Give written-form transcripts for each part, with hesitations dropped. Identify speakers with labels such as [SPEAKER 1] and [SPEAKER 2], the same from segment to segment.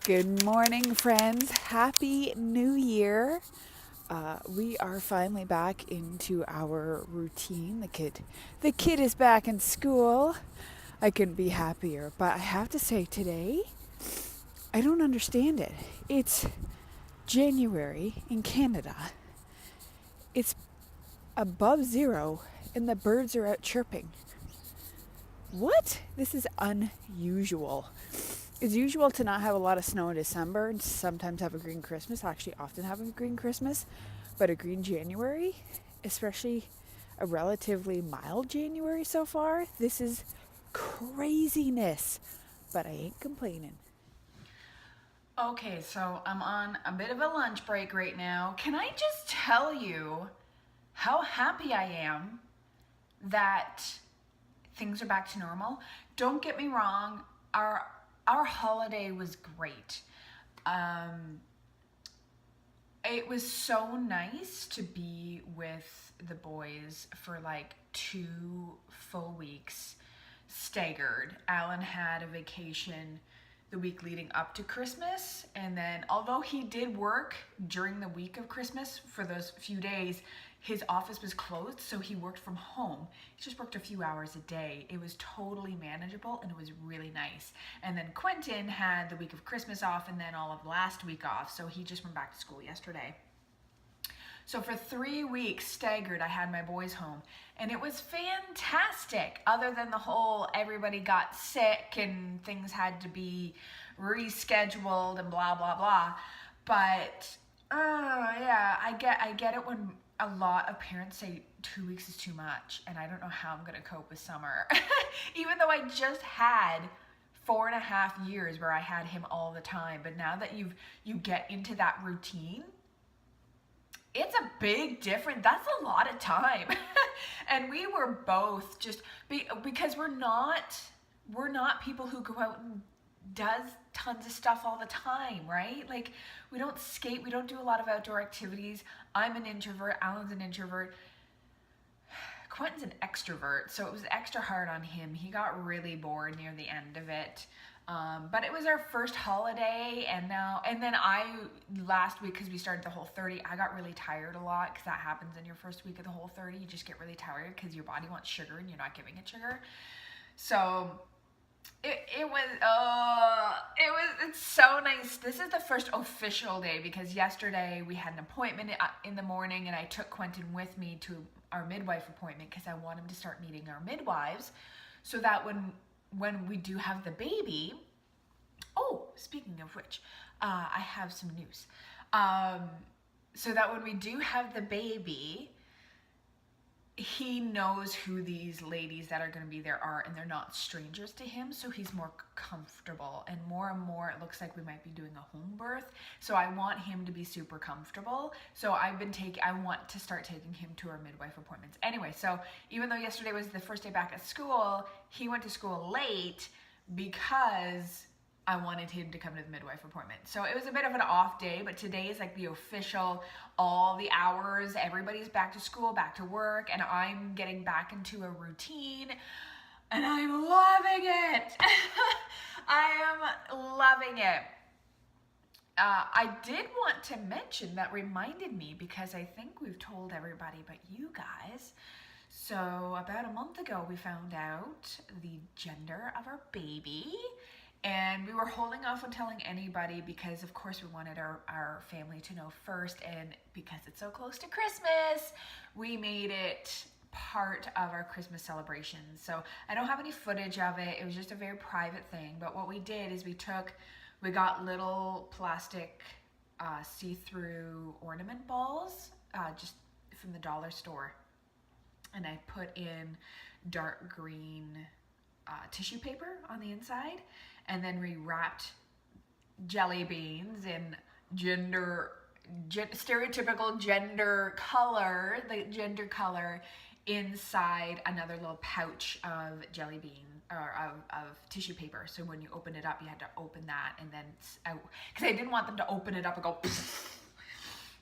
[SPEAKER 1] Good morning, friends. Happy New Year. We are finally back into our routine. The kid is back in school. I couldn't be happier. But I have to say today, I don't understand it. It's January in Canada. It's above zero and the birds are out chirping. What? This is unusual. It's usual to not have a lot of snow in December and sometimes have a green Christmas. I actually often have a green Christmas, but a green January, especially a relatively mild January so far, this is craziness, but I ain't complaining.
[SPEAKER 2] Okay, so I'm on a bit of a lunch break right now. Can I just tell you how happy I am that things are back to normal? Don't get me wrong, our holiday was great. It was so nice to be with the boys for like 2 full weeks, staggered. Alan had a vacation the week leading up to Christmas, and then although he did work during the week of Christmas for those few days, his office was closed, so he worked from home. He just worked a few hours a day. It was totally manageable and it was really nice. And then Quentin had the week of Christmas off and then all of last week off, so he just went back to school yesterday. So for 3 weeks staggered, I had my boys home, and it was fantastic, other than the whole everybody got sick and things had to be rescheduled and blah, blah, blah. But, yeah, I get it when a lot of parents say 2 weeks is too much, and I don't know how I'm going to cope with summer. Even though I just had 4.5 years where I had him all the time, but now that you get into that routine, it's a big difference. That's a lot of time. And we were both just, because we're not people who go out and does tons of stuff all the time, right? Like, we don't skate, we don't do a lot of outdoor activities. I'm an introvert, Alan's an introvert. Quentin's an extrovert, so it was extra hard on him. He got really bored near the end of it. But it was our first holiday, and then last week, because we started the Whole30, I got really tired a lot, because that happens in your first week of the Whole30. You just get really tired because your body wants sugar and you're not giving it sugar. So it's so nice. This is the first official day, because yesterday we had an appointment in the morning, and I took Quentin with me to our midwife appointment because I want him to start meeting our midwives, so that when we do have the baby, speaking of which, I have some news. So that when we do have the baby, he knows who these ladies that are going to be there are, and they're not strangers to him, so he's more comfortable. And more it looks like we might be doing a home birth, so I want him to be super comfortable. So I want to start taking him to our midwife appointments. Anyway, so even though yesterday was the first day back at school, he went to school late because I wanted him to come to the midwife appointment. So it was a bit of an off day, but today is like the official, all the hours, everybody's back to school, back to work, and I'm getting back into a routine, and I'm loving it. I am loving it. I did want to mention, that reminded me, because I think we've told everybody but you guys. So about a month ago, we found out the gender of our baby. And we were holding off on telling anybody because, of course, we wanted our family to know first. And because it's so close to Christmas, we made it part of our Christmas celebrations. So I don't have any footage of it. It was just a very private thing. But what we did is we got little plastic see-through ornament balls just from the dollar store. And I put in dark green tissue paper on the inside, and then we wrapped jelly beans in stereotypical gender color, the gender color, inside another little pouch of jelly bean or of tissue paper. So when you open it up, you had to open that, and then because I didn't want them to open it up and go.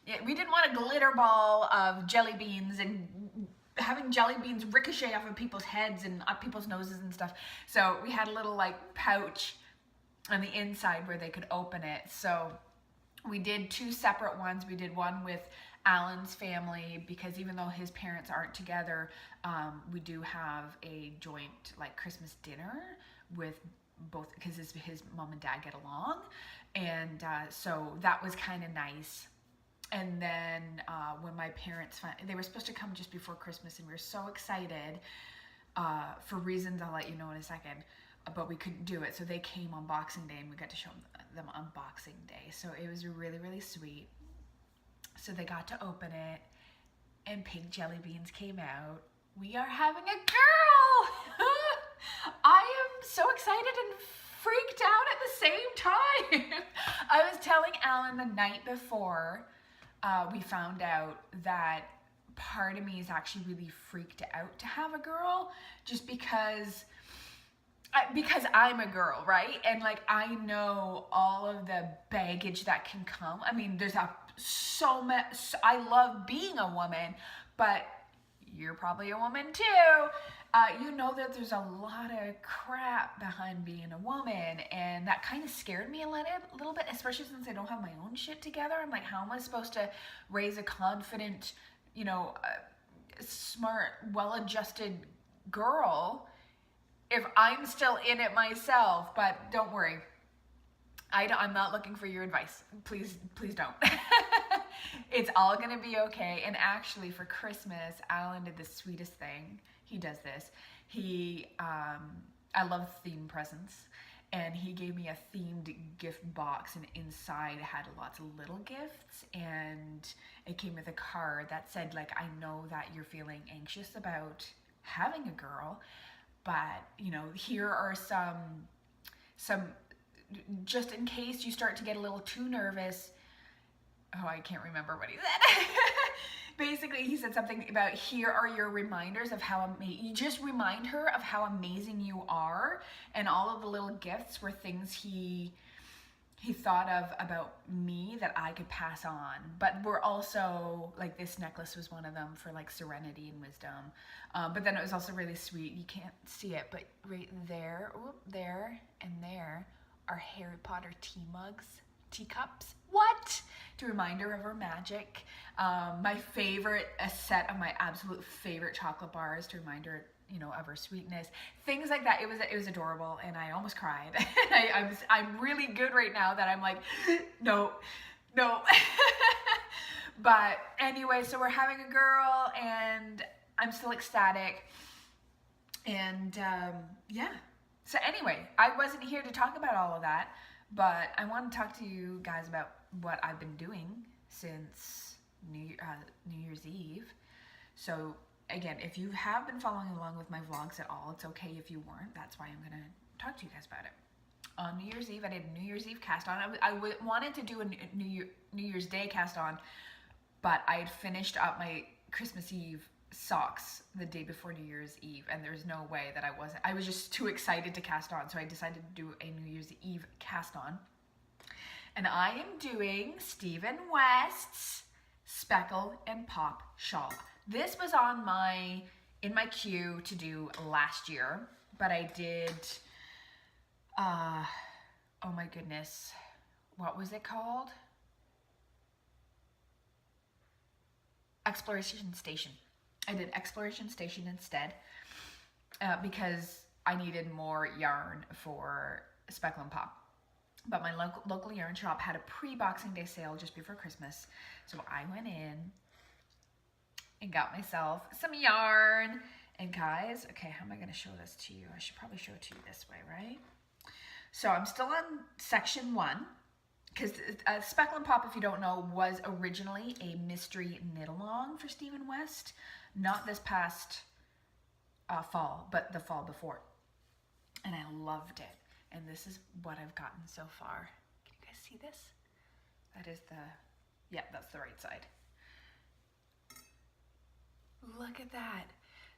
[SPEAKER 2] Yeah, we didn't want a glitter ball of jelly beans and having jelly beans ricochet off of people's heads and up people's noses and stuff. So we had a little like pouch on the inside where they could open it. So we did 2 separate ones. We did one with Alan's family, because even though his parents aren't together, we do have a joint like Christmas dinner with both, because his mom and dad get along, and so that was kind of nice. And then when my parents they were supposed to come just before Christmas, and we were so excited for reasons I'll let you know in a second, but we couldn't do it. So they came on Boxing Day, and we got to show them on Boxing Day. So it was really, really sweet. So they got to open it, and pink jelly beans came out. We are having a girl! I am so excited and freaked out at the same time. I was telling Alan the night before we found out that part of me is actually really freaked out to have a girl, just because I'm a girl, right? And like, I know all of the baggage that can come. I mean, there's so much. I love being a woman, but you're probably a woman too. You know that there's a lot of crap behind being a woman, and that kind of scared me a little bit, especially since I don't have my own shit together. I'm like, how am I supposed to raise a confident, smart, well-adjusted girl if I'm still in it myself? But don't worry, I'm not looking for your advice. Please don't. It's all gonna be okay. And actually, for Christmas, Alan did the sweetest thing. He does this. I love themed presents, and he gave me a themed gift box, and inside it had lots of little gifts, and it came with a card that said, like, I know that you're feeling anxious about having a girl, but here are some just in case you start to get a little too nervous. Oh, I can't remember what he said. Basically, he said something about, here are your reminders of how you just remind her of how amazing you are, and all of the little gifts were things he thought of about me that I could pass on. But we're also, like, this necklace was one of them for like serenity and wisdom. But then it was also really sweet. You can't see it, but right there, there and there are Harry Potter teacups. What? To remind her of her magic. My favorite, a set of my absolute favorite chocolate bars to remind her, of her sweetness. Things like that. It was adorable, and I almost cried. I'm really good right now that I'm like, no. But anyway, so we're having a girl, and I'm still ecstatic. And yeah. So anyway, I wasn't here to talk about all of that, but I want to talk to you guys about what I've been doing since New Year's Eve. So again, if you have been following along with my vlogs at all, it's okay if you weren't. That's why I'm going to talk to you guys about it. On New Year's Eve, I did a New Year's Eve cast on. I wanted to do a New Year's Day cast on, but I had finished up my Christmas Eve socks the day before New Year's Eve, and there's no way that I was just too excited to cast on, so I decided to do a New Year's Eve cast on. And I am doing Stephen West's Speckle and Pop Shawl. This was in my queue to do last year, but I did, oh my goodness, what was it called? Exploration Station. I did Exploration Station instead because I needed more yarn for Speckle and Pop. But my local yarn shop had a pre-Boxing Day sale just before Christmas. So I went in and got myself some yarn. And guys, okay, how am I going to show this to you? I should probably show it to you this way, right? So I'm still on section 1. Because Speckle and Pop, if you don't know, was originally a mystery knit-along for Stephen West. Not this past fall, but the fall before. And I loved it. And this is what I've gotten so far. Can you guys see this? That is that's the right side. Look at that.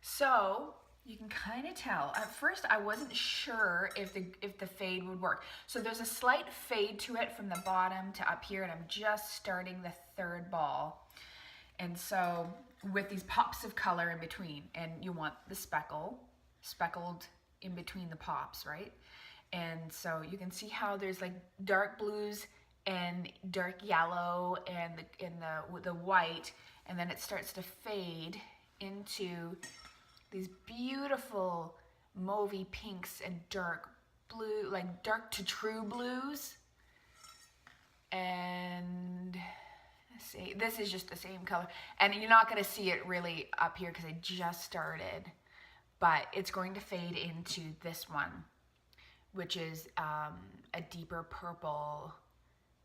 [SPEAKER 2] So you can kind of tell. At first, I wasn't sure if the fade would work. So there's a slight fade to it from the bottom to up here, and I'm just starting the third ball. And so with these pops of color in between, and you want the speckled in between the pops, right? And so you can see how there's like dark blues and dark yellow and the white, and then it starts to fade into these beautiful mauvey pinks and dark blue, like dark to true blues. And let's see, this is just the same color, and you're not going to see it really up here because I just started, but it's going to fade into this one, which is a deeper purple,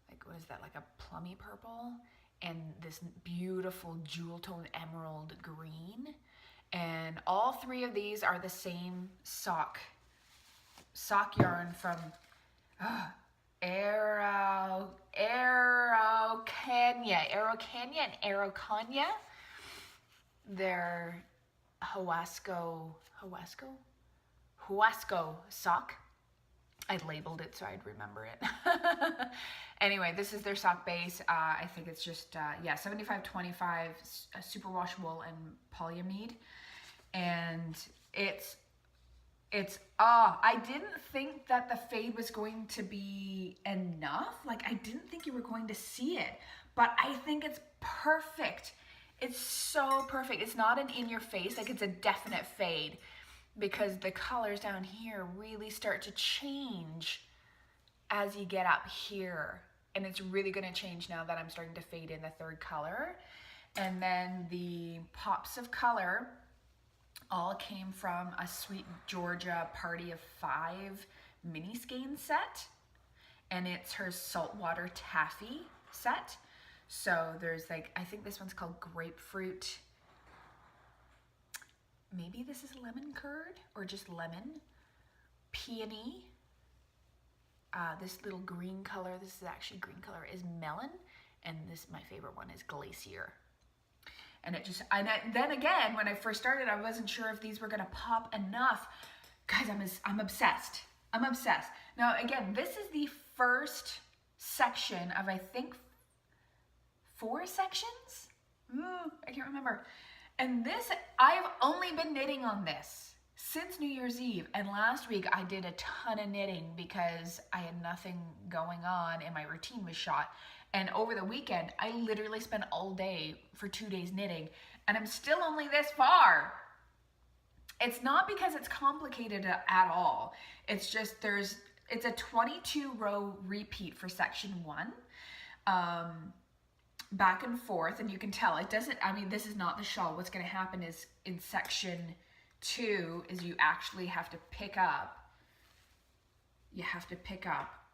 [SPEAKER 2] like what is that, like a plummy purple, and this beautiful jewel tone emerald green. And all three of these are the same sock yarn from Araucania and Araucania. They're Huasco sock. I labeled it so I'd remember it. Anyway, this is their sock base. I think it's just 75-25 superwash wool and polyamide, and it's I didn't think that the fade was going to be enough. Like, I didn't think you were going to see it, but I think it's perfect. It's so perfect. It's not an in your face, like it's a definite fade, because the colors down here really start to change as you get up here. And it's really going to change now that I'm starting to fade in the third color. And then the pops of color all came from a Sweet Georgia Party of 5 mini skein set. And it's her saltwater taffy set. So there's like, I think this one's called grapefruit. Maybe this is lemon curd or just lemon. Peony. This little green color, this is actually green color, is melon. And this, my favorite one, is glacier. And it just, then again, when I first started, I wasn't sure if these were gonna pop enough. Guys, I'm obsessed. I'm obsessed. Now, again, this is the first section of, I think, 4 sections? I can't remember. And this, I've only been knitting on this since New Year's Eve. And last week I did a ton of knitting because I had nothing going on and my routine was shot. And over the weekend, I literally spent all day for 2 days knitting, and I'm still only this far. It's not because it's complicated at all. It's just it's a 22 row repeat for section 1. Back and forth, and you can tell it doesn't, I mean, this is not the shawl. What's going to happen is in section 2 is you actually have to pick up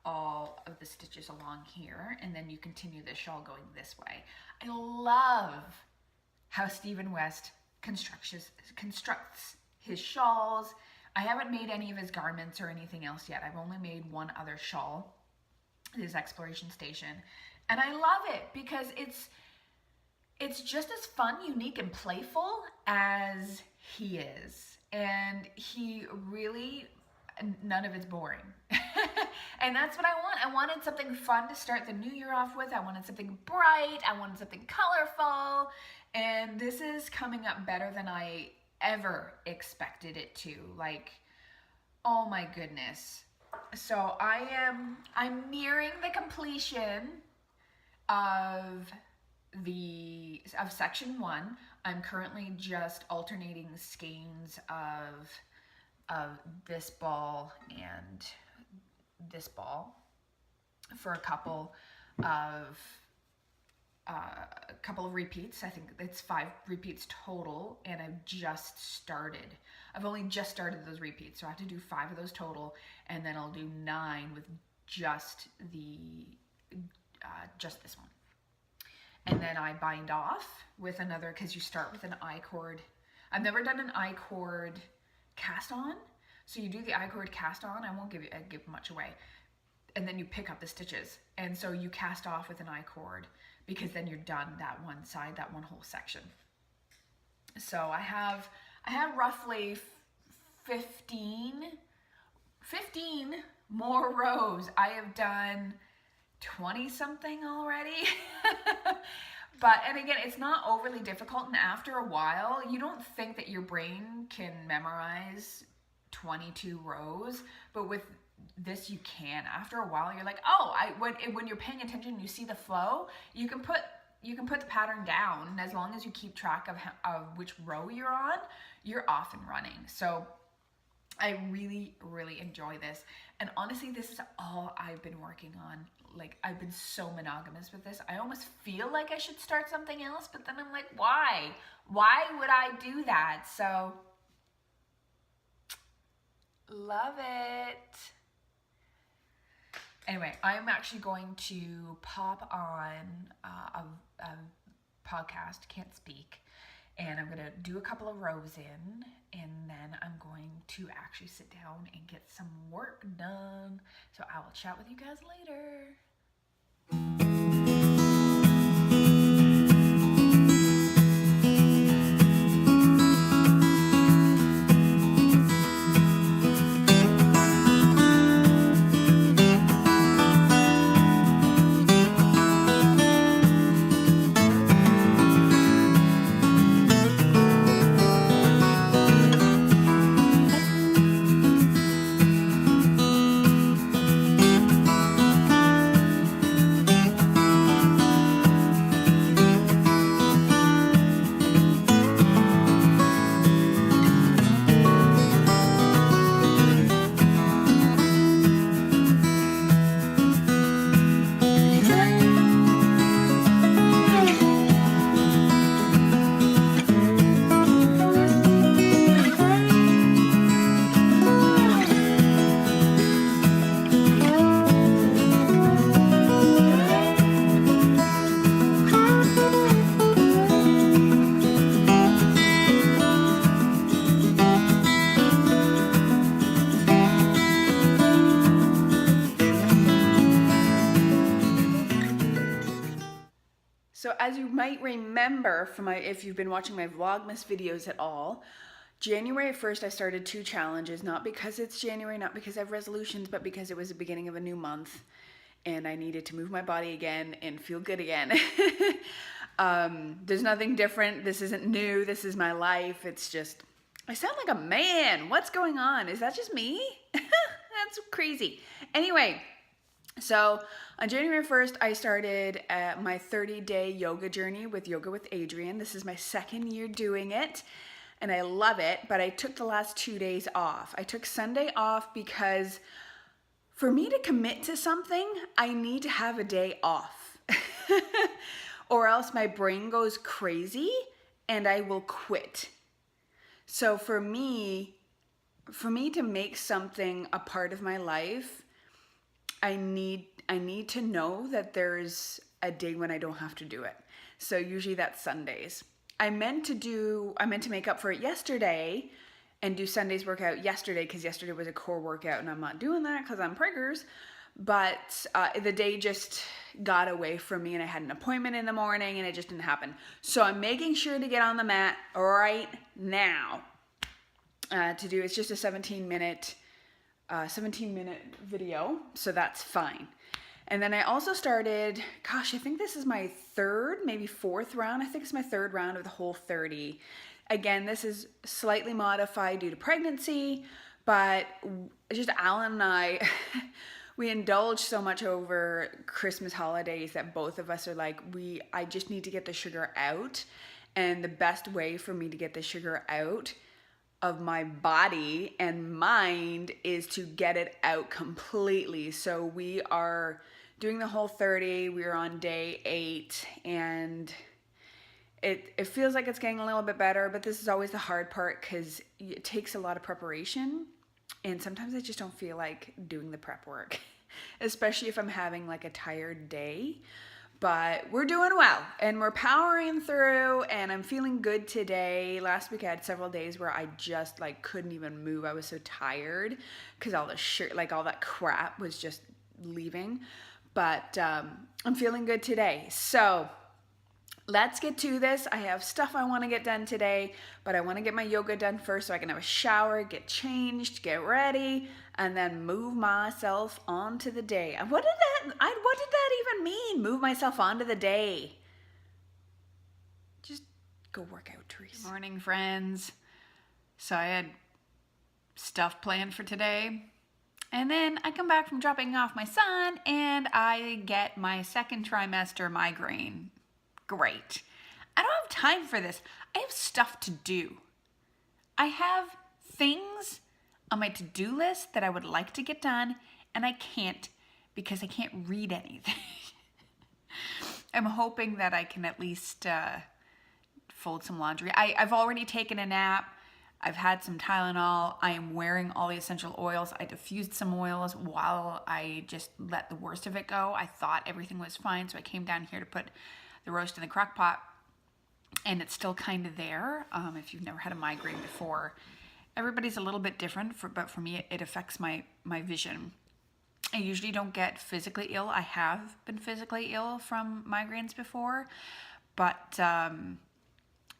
[SPEAKER 2] all of the stitches along here, and then you continue the shawl going this way. I love how Stephen West constructs his shawls. I haven't made any of his garments or anything else yet. I've only made one other shawl, his Exploration Station. And I love it because it's just as fun, unique, and playful as he is. And he really, none of it's boring. And that's what I want. I wanted something fun to start the new year off with. I wanted something bright. I wanted something colorful. And this is coming up better than I ever expected it to. Like, oh my goodness. So I'm nearing the completion of section 1. I'm currently just alternating skeins of this ball and this ball for a couple of repeats. I think it's 5 repeats total, and I've only just started those repeats, so I have to do 5 of those total, and then I'll do 9 with just this one. And then I bind off with another, because you start with an I-cord. I've never done an I-cord cast on. So you do the I-cord cast on. I won't give much away. And then you pick up the stitches. And so you cast off with an I-cord, because then you're done that one side, that one whole section. So I have roughly 15 more rows. I have done 20 something already. And again, it's not overly difficult, and after a while you don't think that your brain can memorize 22 rows, but with this you can. After a while, you're like, oh, when you're paying attention, you see the flow. You can put the pattern down, and as long as you keep track of which row you're on, you're off and running. So I really, really enjoy this. And honestly, this is all I've been working on. Like, I've been so monogamous with this. I almost feel like I should start something else, but then I'm like, why? Why would I do that? So, love it. Anyway, I'm actually going to pop on a podcast, can't speak, and I'm going to do a couple of rows in, and then I'm going to actually sit down and get some work done. So I will chat with you guys later. So as you might remember from if you've been watching my Vlogmas videos at all, January 1st I started 2 challenges, not because it's January, not because I have resolutions, but because it was the beginning of a new month and I needed to move my body again and feel good again. There's nothing different. This isn't new. This is my life. It's just, I sound like a man. What's going on? Is that just me? That's crazy. Anyway, so on January 1st, I started my 30-day yoga journey with Yoga with Adriene. This is my 2nd year doing it, and I love it, but I took the last 2 days off. I took Sunday off because for me to commit to something, I need to have a day off, or else my brain goes crazy and I will quit. So for me to make something a part of my life, I need to know that there's a day when I don't have to do it. So usually that's Sundays. I meant to make up for it yesterday and do Sunday's workout yesterday because yesterday was a core workout and I'm not doing that because I'm preggers. But the day just got away from me and I had an appointment in the morning and it just didn't happen. So I'm making sure to get on the mat right now to do, it's just a 17-minute video, so that's fine. And then I also started, gosh, I think this is my 3rd, maybe 4th round. I think it's my 3rd round of the whole 30. Again, this is slightly modified due to pregnancy, but just Alan and I, we indulge so much over Christmas holidays that both of us are like, I just need to get the sugar out. And the best way for me to get the sugar out of my body and mind is to get it out completely. So we are doing the whole 30. We are on day 8 and it feels like it's getting a little bit better, but this is always the hard part because it takes a lot of preparation and sometimes I just don't feel like doing the prep work, especially if I'm having like a tired day. But we're doing well and we're powering through and I'm feeling good today. Last week I had several days where I just like couldn't even move. I was so tired because all that crap was just leaving. But I'm feeling good today. So let's get to this. I have stuff I want to get done today, but I want to get my yoga done first so I can have a shower, get changed, get ready, and then move myself onto the day. What did that even mean? Move myself onto the day. Just go work out, Therese.
[SPEAKER 1] Good morning, friends. So I had stuff planned for today.
[SPEAKER 2] And then I come back from dropping off my son and I get my second trimester migraine. Great. I don't have time for this. I have stuff to do. I have things on my to-do list that I would like to get done, and I can't because I can't read anything. I'm hoping that I can at least fold some laundry. I've already taken a nap. I've had some Tylenol. I am wearing all the essential oils. I diffused some oils while I just let the worst of it go. I thought everything was fine, so I came down here to put the roast in the crock pot, and it's still kind of there. If you've never had a migraine before, everybody's a little bit different, but for me, it affects my vision. I usually don't get physically ill. I have been physically ill from migraines before, but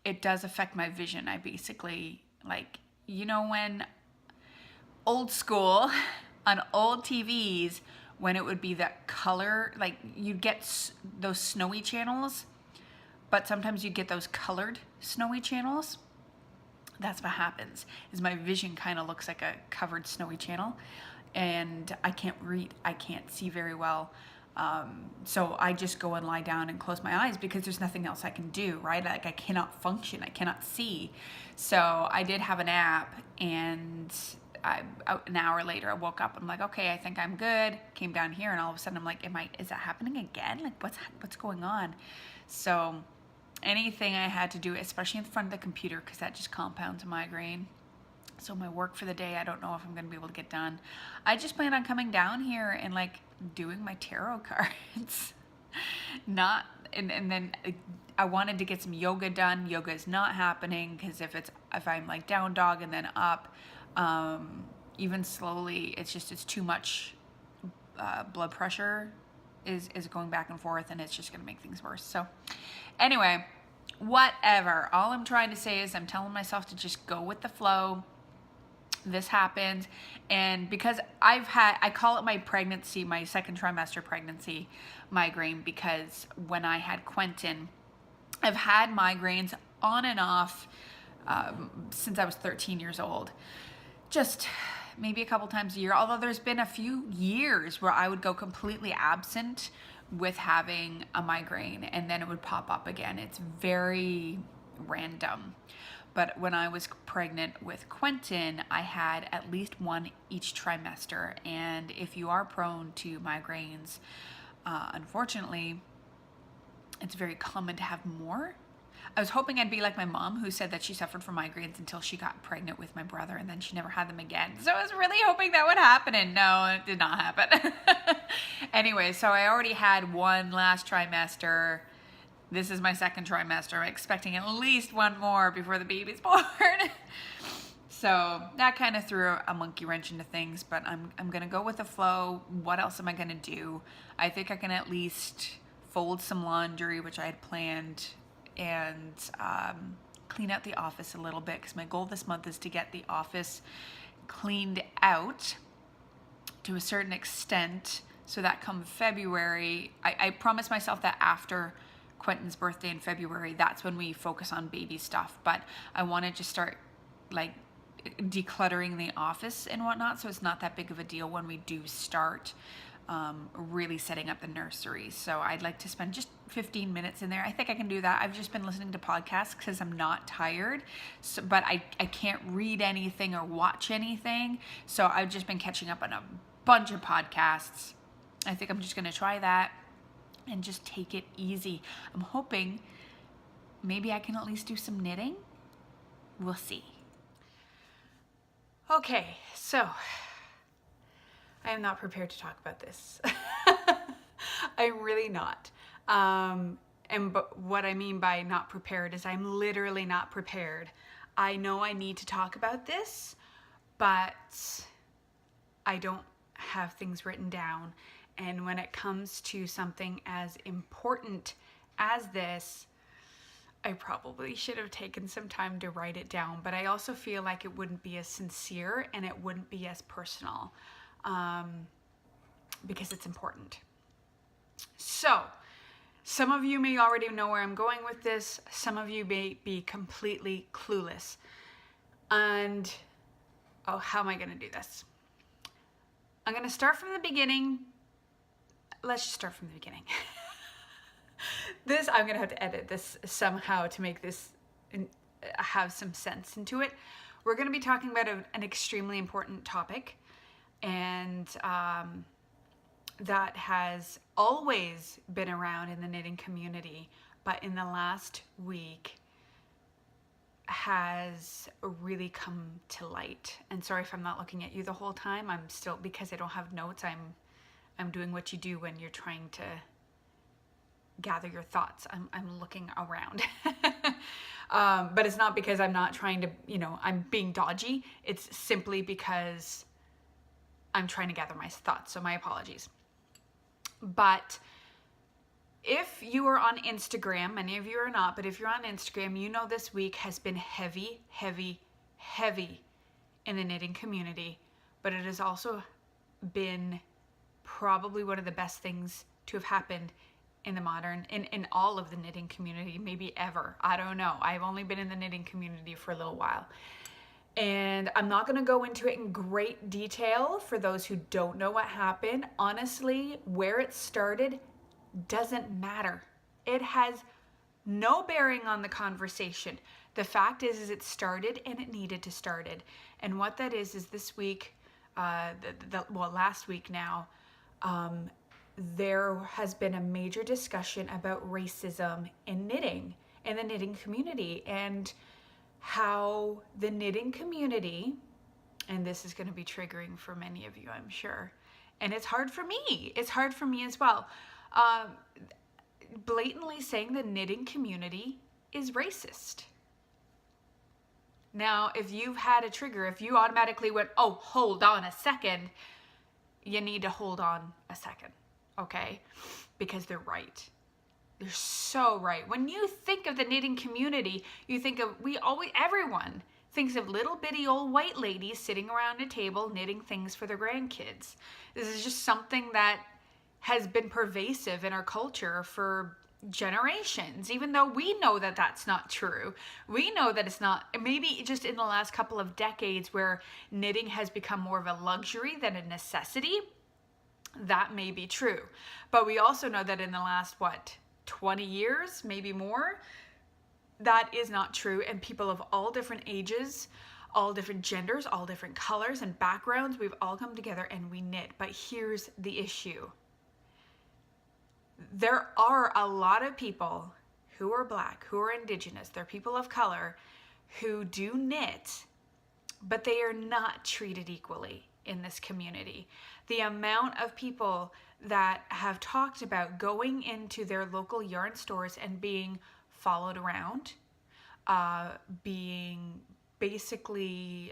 [SPEAKER 2] it does affect my vision. I basically, like, you know, when old school on old TVs, when it would be that color, like you'd get those snowy channels, but sometimes you get those colored snowy channels. That's what happens, is my vision kind of looks like a covered snowy channel, and I can't read, I can't see very well. So I just go and lie down and close my eyes because there's nothing else I can do, right? Like I cannot function, I cannot see. So I did have a nap, and an hour later I woke up. I'm like, okay, I think I'm good. Came down here, and all of a sudden I'm like, is that happening again? Like what's going on? So anything I had to do, especially in front of the computer, because that just compounds a migraine. So my work for the day, I don't know if I'm going to be able to get done. I just plan on coming down here and like doing my tarot cards. And then I wanted to get some yoga done. Yoga is not happening because if I'm like down dog and then up, even slowly, it's too much. Blood pressure is going back and forth, and it's just going to make things worse. So anyway, whatever. All I'm trying to say is I'm telling myself to just go with the flow. This happened, and because I call it my pregnancy, my second trimester pregnancy migraine, because when I had Quentin, I've had migraines on and off since I was 13 years old. Just maybe a couple times a year, although there's been a few years where I would go completely absent with having a migraine, and then it would pop up again. It's very random. But when I was pregnant with Quentin, I had at least one each trimester. And if you are prone to migraines, unfortunately, it's very common to have more. I was hoping I'd be like my mom, who said that she suffered from migraines until she got pregnant with my brother, and then she never had them again. So I was really hoping that would happen, and no, it did not happen. Anyway, so I already had one last trimester. This is my second trimester. I'm expecting at least one more before the baby's born. So that kind of threw a monkey wrench into things, but I'm going to go with the flow. What else am I going to do? I think I can at least fold some laundry, which I had planned, and clean out the office a little bit, because my goal this month is to get the office cleaned out to a certain extent, so that come February, I promised myself that after Quentin's birthday in February, that's when we focus on baby stuff. But I wanted to start like decluttering the office and whatnot, so it's not that big of a deal when we do start really setting up the nursery. So I'd like to spend just 15 minutes in there. I think I can do that. I've just been listening to podcasts because I'm not tired, but I can't read anything or watch anything. So I've just been catching up on a bunch of podcasts. I think I'm just going to try that and just take it easy. I'm hoping maybe I can at least do some knitting. We'll see. Okay, so I am not prepared to talk about this. I'm really not. But what I mean by not prepared is I'm literally not prepared. I know I need to talk about this, but I don't have things written down. And when it comes to something as important as this, I probably should have taken some time to write it down, but I also feel like it wouldn't be as sincere and it wouldn't be as personal, because it's important. So, some of you may already know where I'm going with this. Some of you may be completely clueless. And, how am I going to do this? I'm going to start from the beginning. Let's just start from the beginning. I'm going to have to edit this somehow to make this have some sense into it. We're going to be talking about an extremely important topic, and that has always been around in the knitting community, but in the last week has really come to light. And sorry if I'm not looking at you the whole time. I'm still, because I don't have notes, I'm doing what you do when you're trying to gather your thoughts. I'm looking around. But it's not because I'm not trying to, I'm being dodgy. It's simply because I'm trying to gather my thoughts. So my apologies. But if you are on Instagram, many of you are not, but if you're on Instagram, you know this week has been heavy, heavy, heavy in the knitting community. But it has also been probably one of the best things to have happened in all of the knitting community, maybe ever. I don't know. I've only been in the knitting community for a little while. And I'm not going to go into it in great detail for those who don't know what happened. Honestly, where it started doesn't matter. It has no bearing on the conversation. The fact is it started and it needed to started. And what that is this week, last week now, there has been a major discussion about racism in knitting, in the knitting community, and how the knitting community, and this is going to be triggering for many of you, I'm sure, and it's hard for me. It's hard for me as well. Blatantly saying the knitting community is racist. Now, if you've had a trigger, if you automatically went, oh, hold on a second, you need to hold on a second. Okay, because they're right. They're so right. When you think of the knitting community, you think of, everyone thinks of little bitty old white ladies sitting around a table knitting things for their grandkids. This is just something that has been pervasive in our culture for generations, even though we know that that's not true. We know that it's not, maybe just in the last couple of decades where knitting has become more of a luxury than a necessity. That may be true. But we also know that in the last, 20 years, maybe more, that is not true. And people of all different ages, all different genders, all different colors and backgrounds, we've all come together and we knit. But here's the issue. There are a lot of people who are Black, who are Indigenous, they're people of color, who do knit, but they are not treated equally in this community. The amount of people that have talked about going into their local yarn stores and being followed around, being basically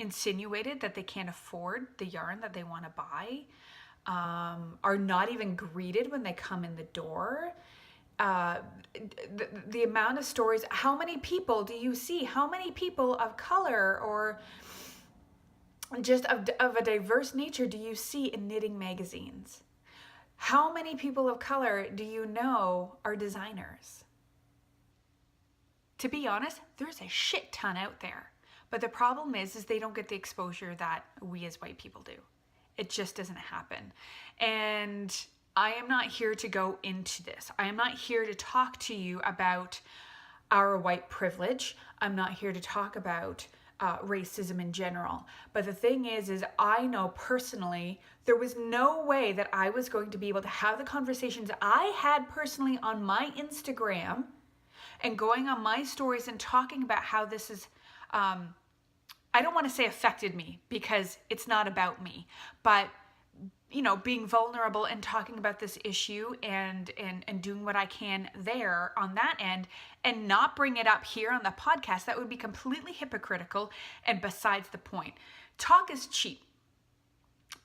[SPEAKER 2] insinuated that they can't afford the yarn that they want to buy, are not even greeted when they come in the door. The amount of stories, how many people do you see? How many people of color or just of a diverse nature do you see in knitting magazines? How many people of color do you know are designers? To be honest, there's a shit ton out there. But the problem is they don't get the exposure that we as white people do. It just doesn't happen. And I am not here to go into this. I am not here to talk to you about our white privilege. I'm not here to talk about racism in general. But the thing is I know personally there was no way that I was going to be able to have the conversations I had personally on my Instagram and going on my stories and talking about how this is, I don't want to say affected me because it's not about me, but being vulnerable and talking about this issue and doing what I can there on that end and not bring it up here on the podcast, that would be completely hypocritical and besides the point. Talk is cheap.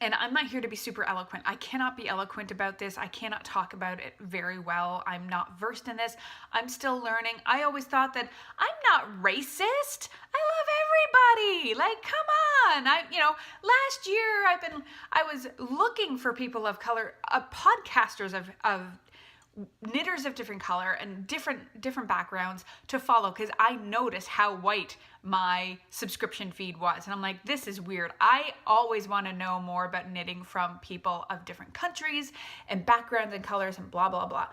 [SPEAKER 2] And I'm not here to be super eloquent. I cannot be eloquent about this. I cannot talk about it very well. I'm not versed in this. I'm still learning. I always thought that I'm not racist. I love everybody. Like, come on. Last year I was looking for people of color, podcasters of knitters of different color and different backgrounds to follow, because I noticed how white my subscription feed was, and I'm like, this is weird. I always want to know more about knitting from people of different countries and backgrounds and colors and blah blah blah.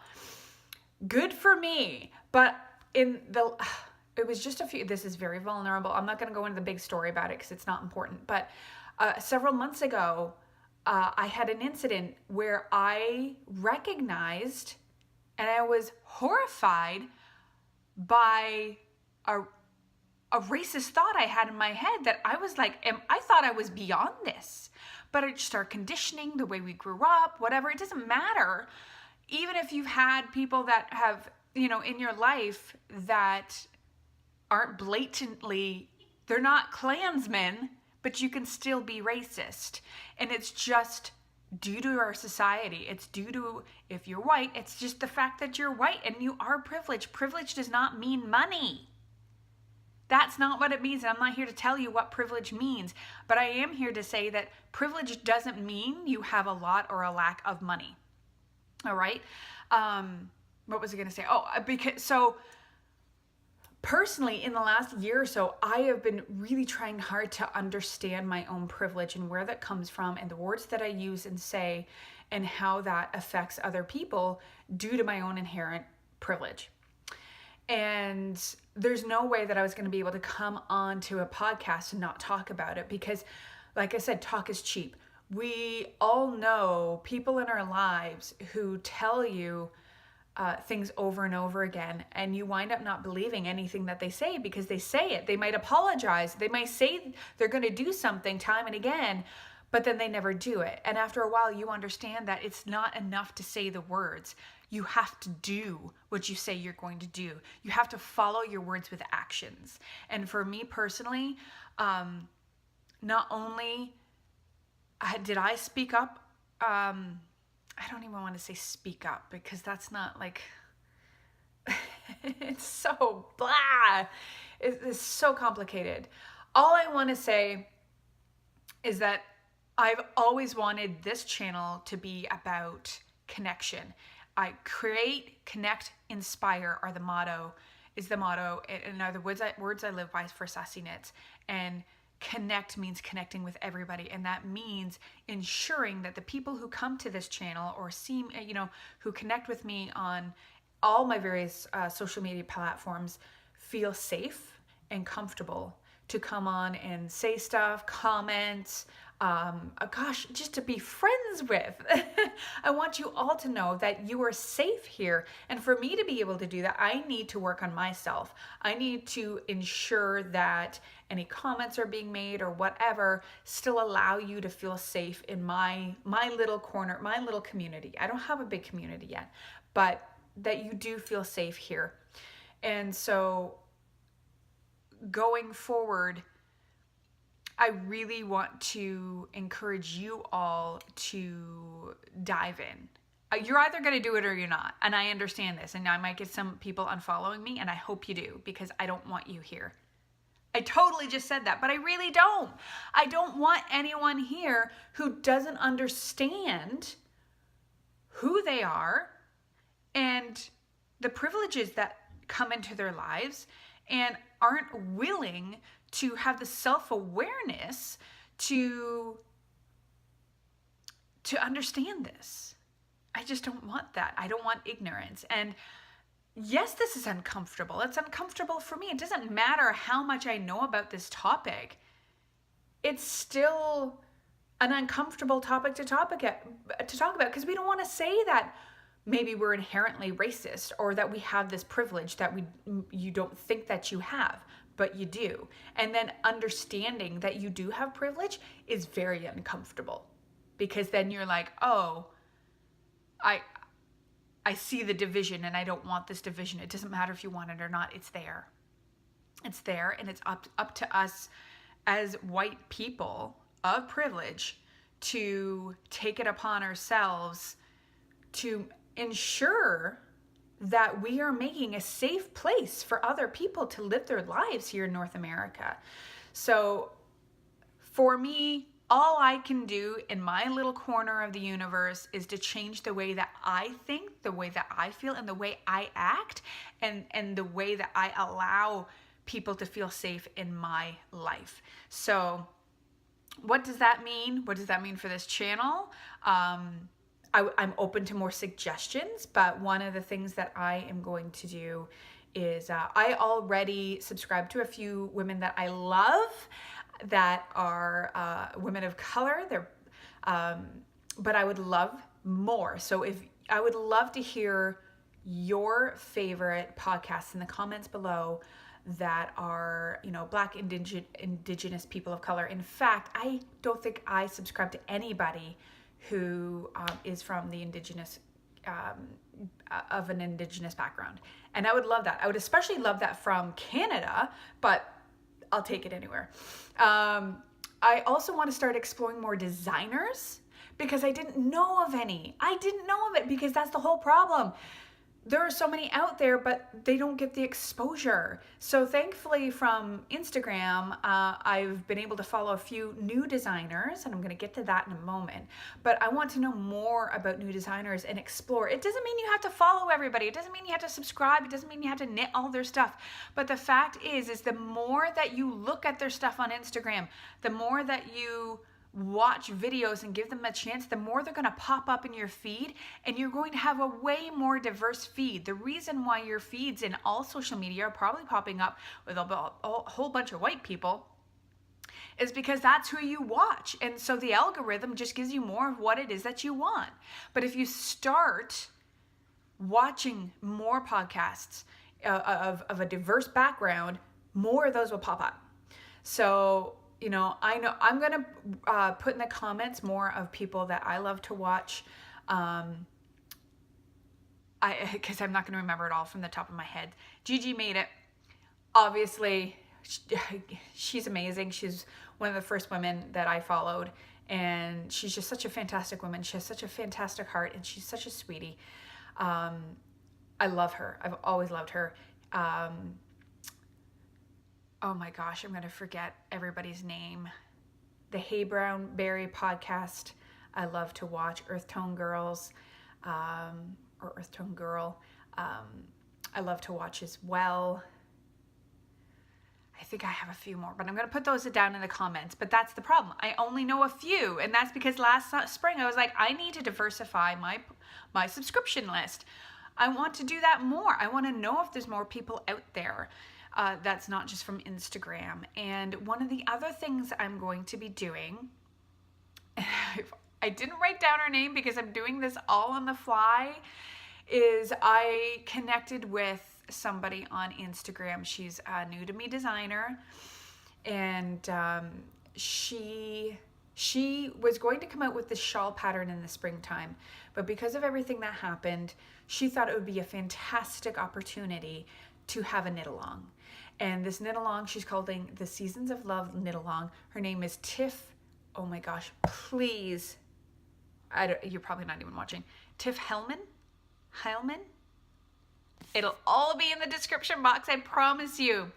[SPEAKER 2] Good for me. But it was just a few, this is very vulnerable, I'm not going to go into the big story about it because it's not important, but several months ago I had an incident where I recognized and I was horrified by a racist thought I had in my head, that I was like, I thought I was beyond this. But I just started conditioning, the way we grew up, whatever. It doesn't matter. Even if you've had people that have, in your life that aren't blatantly, they're not Klansmen, but you can still be racist. And it's just due to our society. It's due to, if you're white, it's just the fact that you're white and you are privileged. Privilege does not mean money. That's not what it means. And I'm not here to tell you what privilege means, but I am here to say that privilege doesn't mean you have a lot or a lack of money. All right. What was I going to say? So personally, in the last year or so, I have been really trying hard to understand my own privilege and where that comes from and the words that I use and say and how that affects other people due to my own inherent privilege. And there's no way that I was going to be able to come on to a podcast and not talk about it because, like I said, talk is cheap. We all know people in our lives who tell you things over and over again, and you wind up not believing anything that they say because they say it. They might apologize. They might say they're going to do something time and again, but then they never do it. And after a while, you understand that it's not enough to say the words. You have to do what you say you're going to do. You have to follow your words with actions. And for me personally, not only did I speak up, I don't even want to say speak up because that's not like, it's so blah. It's so complicated. All I want to say is that I've always wanted this channel to be about connection. I create, connect, inspire is the motto, and are the words I live by for Sassy Knits. And connect means connecting with everybody, and that means ensuring that the people who come to this channel or see, who connect with me on all my various social media platforms feel safe and comfortable to come on and say stuff, comment, just to be friends with. I want you all to know that you are safe here. And for me to be able to do that, I need to work on myself. I need to ensure that any comments are being made or whatever still allow you to feel safe in my little corner, my little community. I don't have a big community yet, but that you do feel safe here. And so going forward, I really want to encourage you all to dive in. You're either going to do it or you're not. And I understand this. And I might get some people unfollowing me, and I hope you do because I don't want you here. I totally just said that, but I really don't. I don't want anyone here who doesn't understand who they are and the privileges that come into their lives and aren't willing to have the self-awareness to understand this. I just don't want that. I don't want ignorance. And yes, this is uncomfortable. It's uncomfortable for me. It doesn't matter how much I know about this topic. It's still an uncomfortable topic to talk about because we don't want to say that maybe we're inherently racist or that we have this privilege that you don't think that you have, but you do. And then understanding that you do have privilege is very uncomfortable because then you're like, oh, I see the division and I don't want this division. It doesn't matter if you want it or not. It's there. It's there, and it's up to us as white people of privilege to take it upon ourselves to ensure that we are making a safe place for other people to live their lives here in North America. So for me, all I can do in my little corner of the universe is to change the way that I think, the way that I feel, and the way I act, and the way that I allow people to feel safe in my life. So what does that mean? What does that mean for this channel? I'm open to more suggestions, but one of the things that I am going to do is I already subscribe to a few women that I love that are women of color. But I would love more. So I would love to hear your favorite podcasts in the comments below that are, Black, indigenous people of color. In fact, I don't think I subscribe to anybody who is from the indigenous of an indigenous background. And I would love that. I would especially love that from Canada, but I'll take it anywhere. I also want to start exploring more designers because I didn't know of any. I didn't know of it because that's the whole problem. There are so many out there, but they don't get the exposure. So thankfully from Instagram, I've been able to follow a few new designers, and I'm going to get to that in a moment. But I want to know more about new designers and explore. It doesn't mean you have to follow everybody. It doesn't mean you have to subscribe. It doesn't mean you have to knit all their stuff. But the fact is the more that you look at their stuff on Instagram, the more that you watch videos and give them a chance, the more they're going to pop up in your feed, and you're going to have a way more diverse feed. The reason why your feeds in all social media are probably popping up with a whole bunch of white people is because that's who you watch. And so the algorithm just gives you more of what it is that you want. But if you start watching more podcasts of a diverse background, more of those will pop up. So I know I'm going to put in the comments more of people that I love to watch. Because I'm not going to remember it all from the top of my head. GGMadeIt, obviously, she's amazing. She's one of the first women that I followed, and she's just such a fantastic woman. She has such a fantastic heart, and she's such a sweetie. I love her. I've always loved her. Oh my gosh, I'm going to forget everybody's name. The heyBrownBerry Podcast, I love to watch. Earthtonesgirls, or Earthtonesgirl, I love to watch as well. I think I have a few more, but I'm going to put those down in the comments. But that's the problem. I only know a few, and that's because last spring I was like, I need to diversify my subscription list. I want to do that more. I want to know if there's more people out there. That's not just from Instagram. And one of the other things I'm going to be doing, I didn't write down her name because I'm doing this all on the fly, is I connected with somebody on Instagram. She's a new to me designer, and she was going to come out with this shawl pattern in the springtime, but because of everything that happened, she thought it would be a fantastic opportunity to have a knit along. And this knit along, she's calling the Seasons of Love knit along. Her name is Tiff. Oh my gosh, please. You're probably not even watching. Tiff Heilman? It'll all be in the description box, I promise you.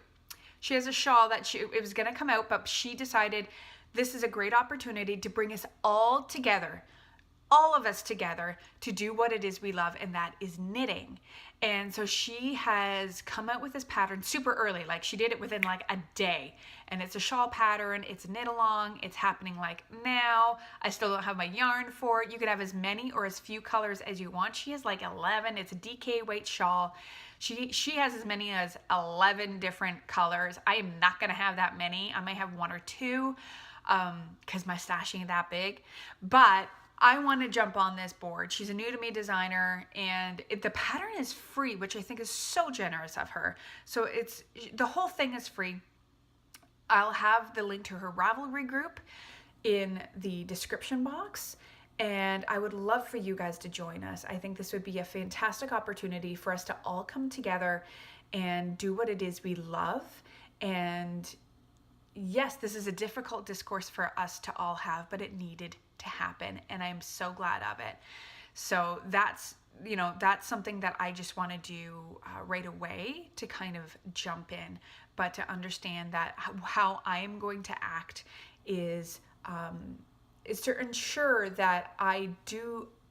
[SPEAKER 2] She has a shawl that it was going to come out, but she decided this is a great opportunity to bring us all together, all of us together, to do what it is we love, and that is knitting. And so she has come out with this pattern super early. Like, she did it within like a day, and it's a shawl pattern. It's knit along. It's happening like now. I still don't have my yarn for it. You could have as many or as few colors as you want. She has like 11. It's a DK weight shawl. She has as many as 11 different colors. I am not going to have that many. I might have one or two because my stash ain't that big. But I want to jump on this board. She's a new to me designer, and the pattern is free, which I think is so generous of her. So the whole thing is free. I'll have the link to her Ravelry group in the description box, and I would love for you guys to join us. I think this would be a fantastic opportunity for us to all come together and do what it is we love. And yes, this is a difficult discourse for us to all have, but it needed to happen, and I'm so glad of it. So that's something that I just want to do right away to kind of jump in, but to understand that how I am going to act is is to ensure that I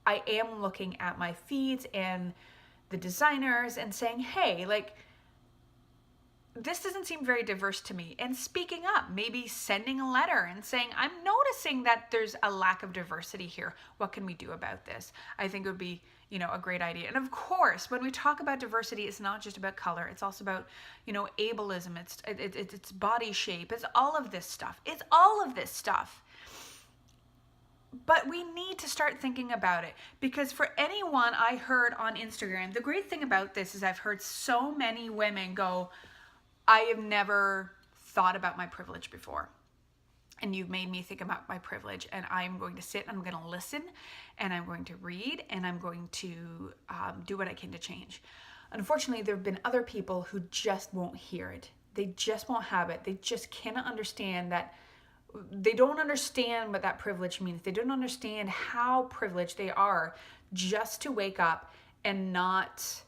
[SPEAKER 2] am looking at my feeds and the designers and saying, hey, like, this doesn't seem very diverse to me. And speaking up, maybe sending a letter and saying, I'm noticing that there's a lack of diversity here. What can we do about this? I think it would be, a great idea. And of course, when we talk about diversity, it's not just about color. It's also about, ableism. It's body shape. It's all of this stuff. But we need to start thinking about it, because for anyone I heard on Instagram, the great thing about this is I've heard so many women go, I have never thought about my privilege before. And you've made me think about my privilege, and I'm going to sit, I'm going to listen, and I'm going to read, and I'm going to do what I can to change. Unfortunately, there have been other people who just won't hear it. They just won't have it. They just cannot understand that. They don't understand what that privilege means. They don't understand how privileged they are just to wake up and not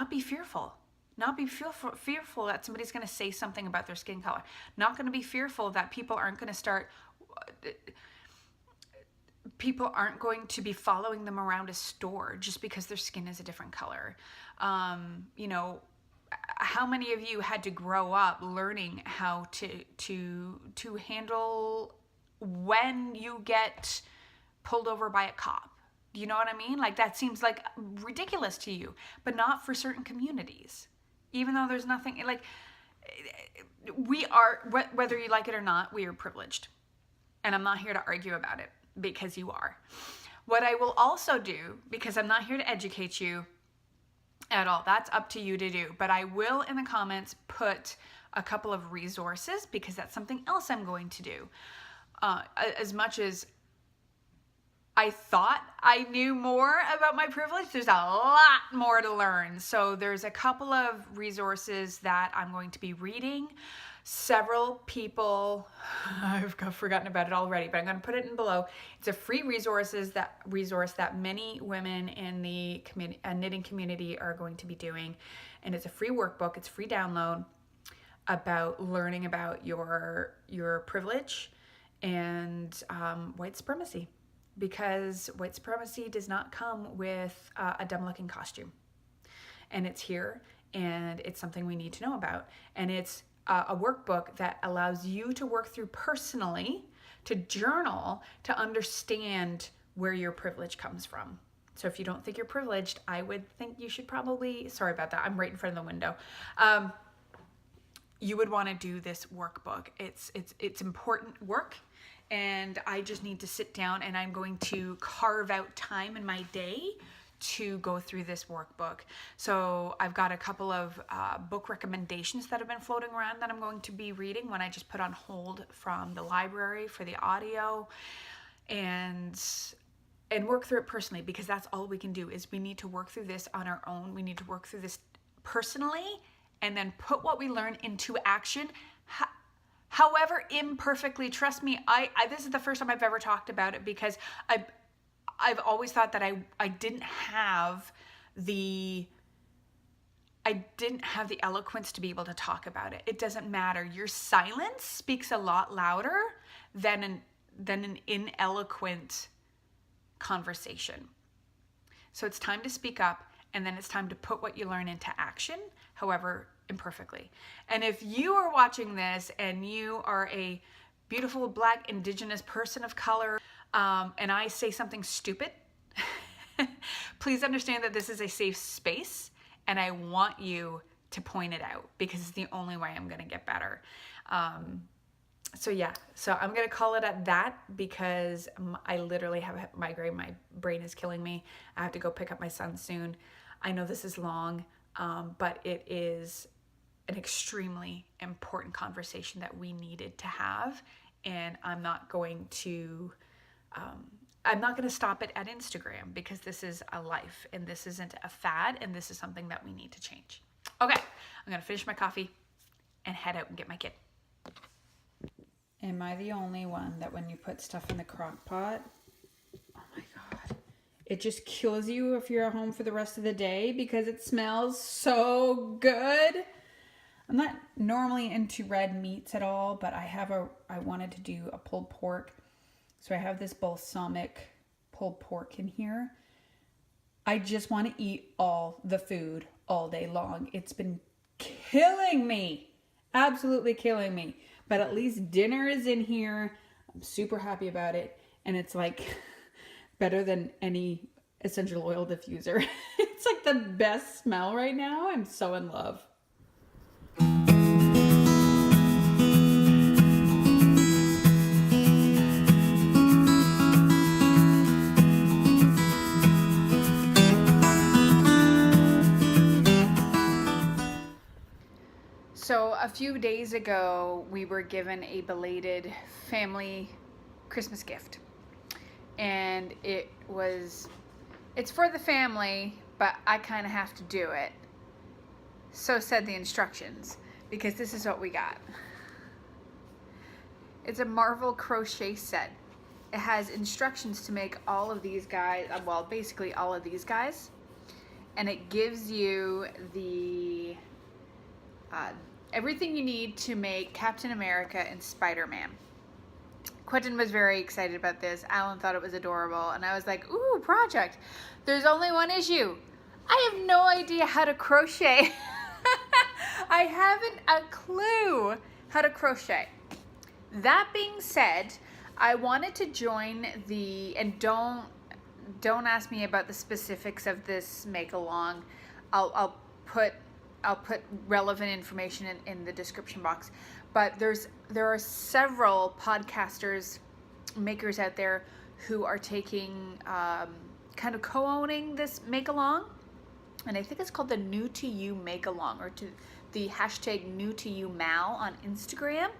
[SPEAKER 2] be fearful. Not be fearful that somebody's going to say something about their skin color. Not going to be fearful that people aren't going to be following them around a store just because their skin is a different color. How many of you had to grow up learning how to handle when you get pulled over by a cop? Do you know what I mean? Like, that seems like ridiculous to you, but not for certain communities. Even though there's nothing, like, we are, whether you like it or not, we are privileged. And I'm not here to argue about it, because you are. What I will also do, because I'm not here to educate you at all, that's up to you to do, but I will in the comments put a couple of resources, because that's something else I'm going to do. As much as I thought I knew more about my privilege, there's a lot more to learn. So there's a couple of resources that I'm going to be reading. Several people, I've forgotten about it already, but I'm going to put it in below. It's a free resource that many women in the knitting community are going to be doing. And it's a free workbook. It's free download about learning about your privilege and white supremacy. Because white supremacy does not come with a dumb looking costume. And it's here, and it's something we need to know about. And it's a workbook that allows you to work through personally, to journal, to understand where your privilege comes from. So if you don't think you're privileged, I would think you should probably, sorry about that, I'm right in front of the window. You would want to do this workbook. It's important work. And I just need to sit down, and I'm going to carve out time in my day to go through this workbook. So I've got a couple of book recommendations that have been floating around that I'm going to be reading when I just put on hold from the library for the audio, and work through it personally, because that's all we can do. Is we need to work through this on our own. We need to work through this personally, and then put what we learn into action. However imperfectly, trust me, this is the first time I've ever talked about it, because I've always thought that I didn't have the eloquence to be able to talk about it. It doesn't matter. Your silence speaks a lot louder than an ineloquent conversation. So it's time to speak up, and then it's time to put what you learn into action, however imperfectly. And if you are watching this and you are a beautiful Black Indigenous person of color, and I say something stupid, please understand that this is a safe space, and I want you to point it out, because it's the only way I'm going to get better. So I'm going to call it at that, because I literally have a migraine. My brain is killing me. I have to go pick up my son soon. I know this is long, but it is an extremely important conversation that we needed to have. And I'm not going to stop it at Instagram, because this is a life, and this isn't a fad, and this is something that we need to change. Okay, I'm going to finish my coffee and head out and get my kid.
[SPEAKER 1] Am I the only one that when you put stuff in the crock pot, oh my God, it just kills you if you're at home for the rest of the day because it smells so good?
[SPEAKER 3] I'm not normally into red meats at all, but I wanted to do a pulled pork. So I have this balsamic pulled pork in here. I just want to eat all the food all day long. It's been killing me. Absolutely killing me. But at least dinner is in here. I'm super happy about it. And it's like better than any essential oil diffuser. It's like the best smell right now. I'm so in love.
[SPEAKER 1] So a few days ago, we were given a belated family Christmas gift. And it's for the family, but I kind of have to do it. So said the instructions, because this is what we got. It's a Marvel crochet set. It has instructions to make all of these guys, well, basically all of these guys. And it gives you the everything you need to make Captain America and Spider-Man. Quentin was very excited about this. Alan thought it was adorable. And I was like, ooh, project. There's only one issue. I have no idea how to crochet. I haven't a clue how to crochet. That being said, I wanted to join and don't ask me about the specifics of this make along. I'll put relevant information in the description box. But there are several podcasters, makers out there who are taking kind of co-owning this make along, and I think it's called the New to You make along, or to the hashtag New to You Mal on Instagram.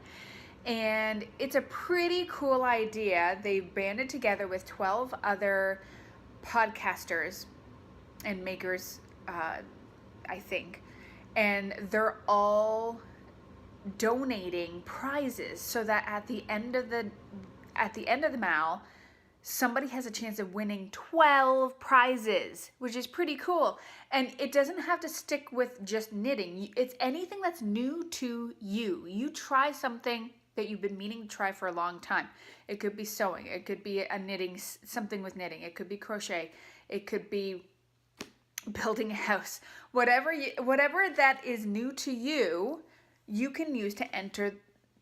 [SPEAKER 1] And it's a pretty cool idea. They banded together with 12 other podcasters and makers, I think, and they're all donating prizes so that at the end of the mal, somebody has a chance of winning 12 prizes, which is pretty cool. And it doesn't have to stick with just knitting. It's anything that's new to you. You try something that you've been meaning to try for a long time. It could be sewing. It could be something with knitting. It could be crochet. It could be building a house. Whatever that is new to you, you can use to enter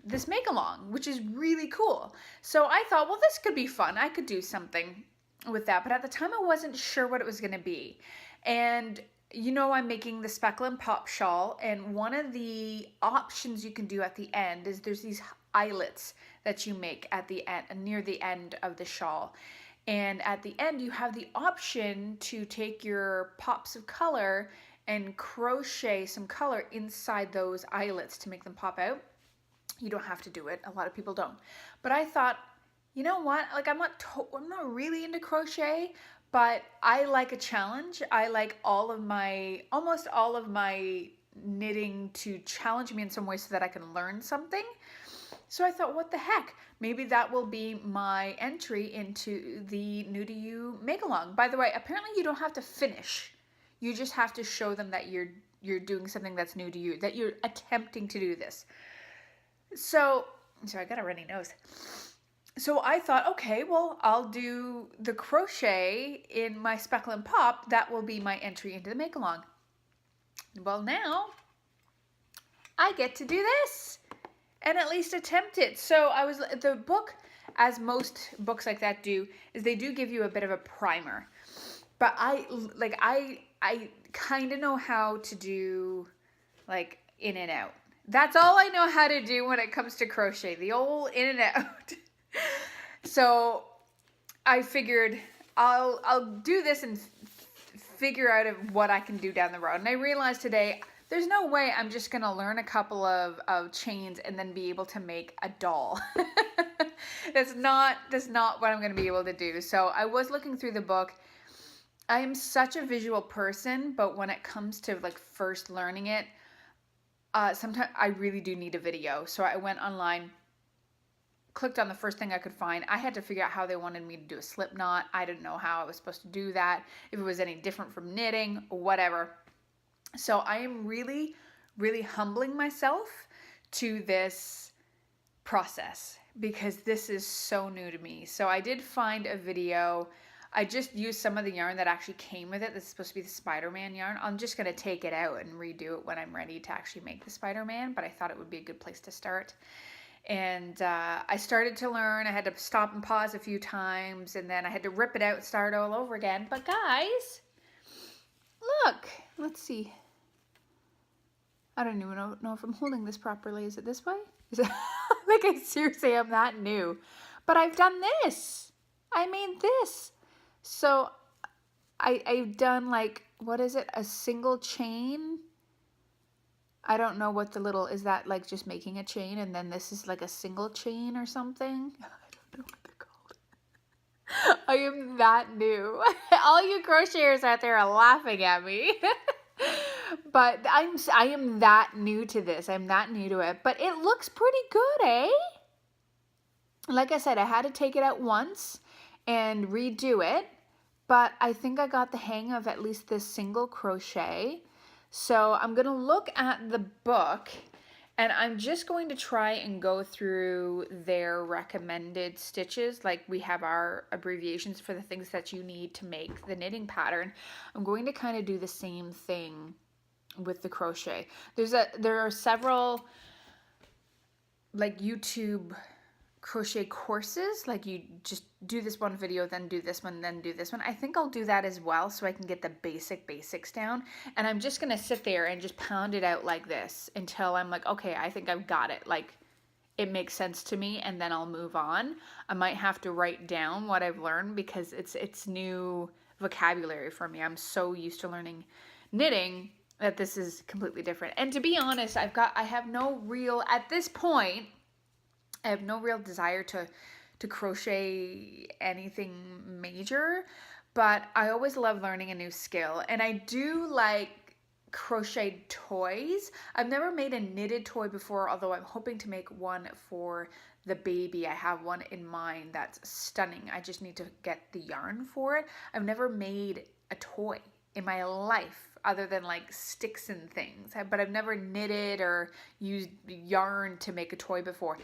[SPEAKER 1] this make along, which is really cool. So I thought, well, this could be fun. I could do something with that. But at the time, I wasn't sure what it was going to be. And I'm making the Speckle and Pop shawl. And one of the options you can do at the end is there's these eyelets that you make at the end, near the end of the shawl. And at the end, you have the option to take your pops of color and crochet some color inside those eyelets to make them pop out. You don't have to do it. A lot of people don't. But I thought, you know what? Like, I'm not really into crochet, but I like a challenge. I like almost all of my knitting to challenge me in some way so that I can learn something. So I thought, what the heck? Maybe that will be my entry into the New to You make along. By the way, apparently you don't have to finish. You just have to show them that you're doing something that's new to you, that you're attempting to do this. So I got a runny nose. So I thought, okay, well, I'll do the crochet in my Speckle and Pop. That will be my entry into the make along. Well, now I get to do this and at least attempt it. So the book, as most books like that do, is they do give you a bit of a primer. But I kind of know how to do like in and out. That's all I know how to do when it comes to crochet, the old in and out. So I figured I'll do this and figure out what I can do down the road. And I realized today, there's no way I'm just going to learn a couple of chains and then be able to make a doll. That's not what I'm going to be able to do. So I was looking through the book. I am such a visual person, but when it comes to like first learning it, sometimes I really do need a video. So I went online, clicked on the first thing I could find. I had to figure out how they wanted me to do a slip knot. I didn't know how I was supposed to do that, if it was any different from knitting or whatever. So I am really,
[SPEAKER 2] really humbling myself to this process because this is so new to me. So I did find a video. I just used some of the yarn that actually came with it. This is supposed to be the Spider-Man yarn. I'm just going to take it out and redo it when I'm ready to actually make the Spider-Man, but I thought it would be a good place to start. And I started to learn. I had to stop and pause a few times, and then I had to rip it out and start all over again. But guys, look, let's see. I don't even know if I'm holding this properly. Is it this way? Is it like I seriously am that new? But I've done this. I made this. So I've done like, what is it? A single chain. I don't know what the little, is that like just making a chain and then this is like a single chain or something? I don't know what they're called. I am that new. All you crocheters out there are laughing at me. But I am that new to this. I'm that new to it. But it looks pretty good, eh? Like I said, I had to take it out once and redo it. But I think I got the hang of at least this single crochet. So I'm going to look at the book and I'm just going to try and go through their recommended stitches. Like we have our abbreviations for the things that you need to make the knitting pattern. I'm going to kind of do the same thing with the crochet. There are several like YouTube crochet courses, like you just do this one video, then do this one, then do this one. I think I'll do that as well so I can get the basics down. And I'm just going to sit there and just pound it out like this until I'm like, okay, I think I've got it. Like it makes sense to me, and then I'll move on. I might have to write down what I've learned because it's new vocabulary for me. I'm so used to learning knitting that this is completely different. And to be honest, at this point, I have no real desire to crochet anything major, but I always love learning a new skill. And I do like crochet toys. I've never made a knitted toy before, although I'm hoping to make one for the baby. I have one in mind that's stunning. I just need to get the yarn for it. I've never made a toy in my life other than like sticks and things, but I've never knitted or used yarn to make a toy before.